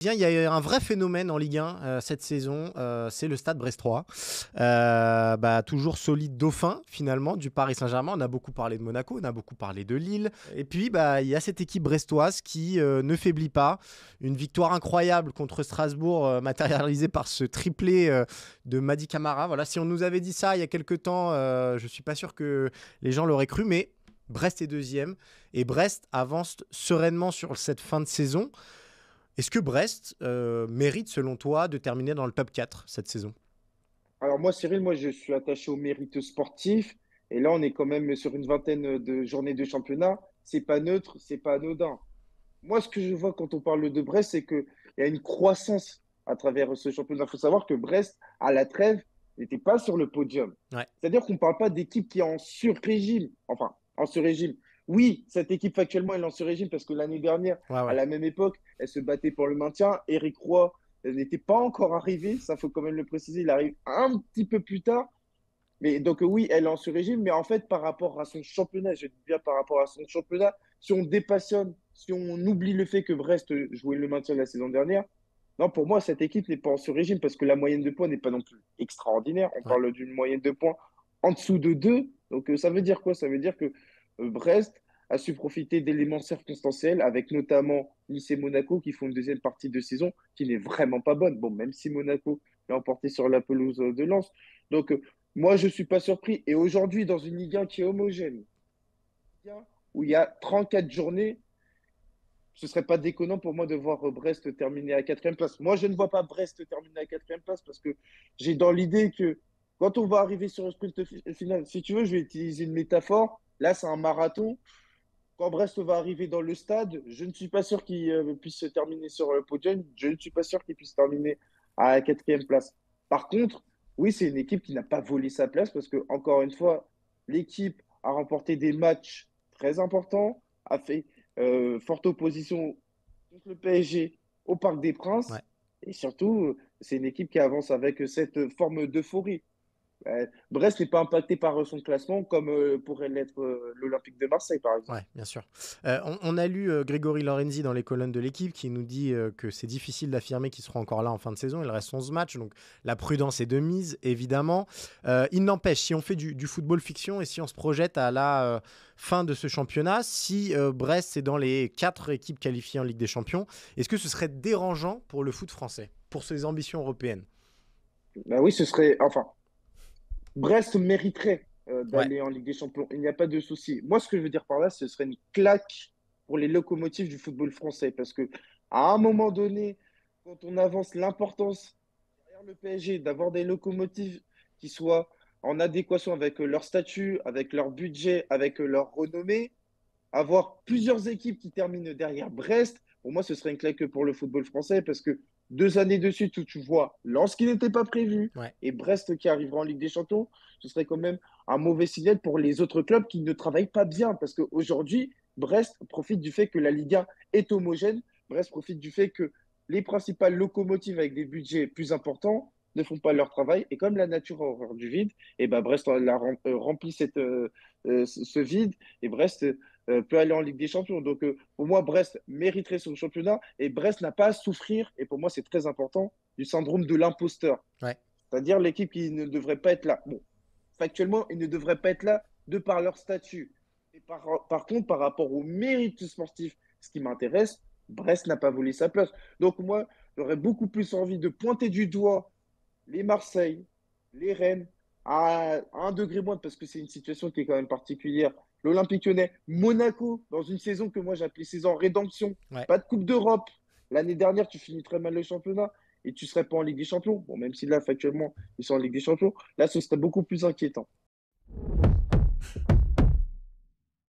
Bien, il y a eu un vrai phénomène en Ligue 1 cette saison, c'est le Stade Brestois. Toujours solide dauphin finalement du Paris Saint-Germain. On a beaucoup parlé de Monaco, on a beaucoup parlé de Lille. Et puis il y a cette équipe brestoise qui ne faiblit pas. Une victoire incroyable contre Strasbourg, matérialisée par ce triplé de Mady Camara. Voilà, si on nous avait dit ça il y a quelques temps, je ne suis pas sûr que les gens l'auraient cru, mais Brest est deuxième et Brest avance sereinement sur cette fin de saison. Est-ce que Brest mérite, selon toi, de terminer dans le top 4 cette saison? Alors moi, Cyril, moi, je suis attaché au mérite sportif. Et là, on est quand même sur une vingtaine de journées de championnat. C'est pas neutre, c'est pas anodin. Moi, ce que je vois quand on parle de Brest, c'est qu'il y a une croissance à travers ce championnat. Il faut savoir que Brest, à la trêve, n'était pas sur le podium. Ouais, C'est-à-dire qu'on ne parle pas d'équipe qui est en sur-régime. Enfin, en sur-régime. Oui, cette équipe factuellement, elle est en sur-régime parce que l'année dernière, ouais, à ouais. la même époque, elle se battait pour le maintien. Eric Roy n'était pas encore arrivé, ça faut quand même le préciser, il arrive un petit peu plus tard. Mais donc oui, elle est en sur-régime, mais en fait, par rapport à son championnat, je dis bien par rapport à son championnat, si on dépassionne, si on oublie le fait que Brest jouait le maintien de la saison dernière, non, pour moi, cette équipe n'est pas en sur-régime parce que la moyenne de points n'est pas non plus extraordinaire. On Ouais. parle d'une moyenne de points en dessous de 2. Donc ça veut dire quoi? Ça veut dire que Brest a su profiter d'éléments circonstanciels avec notamment Nice et Monaco qui font une deuxième partie de saison qui n'est vraiment pas bonne. Bon, même si Monaco l'a emporté sur la pelouse de Lens. Donc moi, je ne suis pas surpris. Et aujourd'hui, dans une Ligue 1 qui est homogène, où il y a 34 journées, ce ne serait pas déconnant pour moi de voir Brest terminer à quatrième place. Moi, je ne vois pas Brest terminer à quatrième place parce que j'ai dans l'idée que quand on va arriver sur le sprint final, si tu veux, je vais utiliser une métaphore. Là, c'est un marathon. Quand Brest va arriver dans le stade, je ne suis pas sûr qu'il puisse se terminer sur le podium. Je ne suis pas sûr qu'il puisse terminer à la quatrième place. Par contre, oui, c'est une équipe qui n'a pas volé sa place parce que, encore une fois, l'équipe a remporté des matchs très importants, a fait forte opposition contre le PSG au Parc des Ouais. Princes et surtout, c'est une équipe qui avance avec cette forme d'euphorie. Brest n'est pas impacté par son classement comme pourrait l'être l'Olympique de Marseille, par exemple. Ouais, bien sûr. On a lu Grégory Lorenzi dans les colonnes de l'équipe qui nous dit que c'est difficile d'affirmer qu'ils seront encore là en fin de saison. Il reste 11 matchs, donc la prudence est de mise, évidemment. Il n'empêche, si on fait du football fiction et si on se projette à la fin de ce championnat, si Brest c'est dans les 4 équipes qualifiées en Ligue des Champions, est-ce que ce serait dérangeant pour le foot français, pour ses ambitions européennes? Ben oui, ce serait. Enfin, Brest mériterait Ouais, d'aller en Ligue des Champions. Il n'y a pas de souci. Moi, ce que je veux dire par là, ce serait une claque pour les locomotives du football français. Parce que à un moment donné, quand on avance l'importance derrière le PSG d'avoir des locomotives qui soient en adéquation avec leur statut, avec leur budget, avec leur renommée, avoir plusieurs équipes qui terminent derrière Brest, pour moi, ce serait une claque pour le football français parce que 2 années de suite où tu vois Lens qui n'était pas prévu ouais. et Brest qui arrivera en Ligue des Champions, ce serait quand même un mauvais signal pour les autres clubs qui ne travaillent pas bien parce qu'aujourd'hui, Brest profite du fait que la Ligue 1 est homogène. Brest profite du fait que les principales locomotives avec des budgets plus importants ne font pas leur travail. Et comme la nature a horreur du vide, et ben Brest remplit ce vide et Brest peut aller en Ligue des Champions. Donc, pour moi, Brest mériterait son championnat et Brest n'a pas à souffrir, et pour moi, c'est très important, du syndrome de l'imposteur. Ouais. C'est-à-dire l'équipe qui ne devrait pas être là. Bon, factuellement, ils ne devraient pas être là de par leur statut. Et par contre, par rapport au mérite sportif, ce qui m'intéresse, Brest n'a pas volé sa place. Donc, moi, j'aurais beaucoup plus envie de pointer du doigt les Marseille, les Rennes, à 1 degré moins, parce que c'est une situation qui est quand même particulière. L'Olympique Lyonnais, Monaco, dans une saison que moi j'appelais saison rédemption, Ouais. pas de Coupe d'Europe. L'année dernière, tu finis très mal le championnat et tu serais pas en Ligue des Champions. Bon, même si là, factuellement, ils sont en Ligue des Champions, là, ce serait beaucoup plus inquiétant.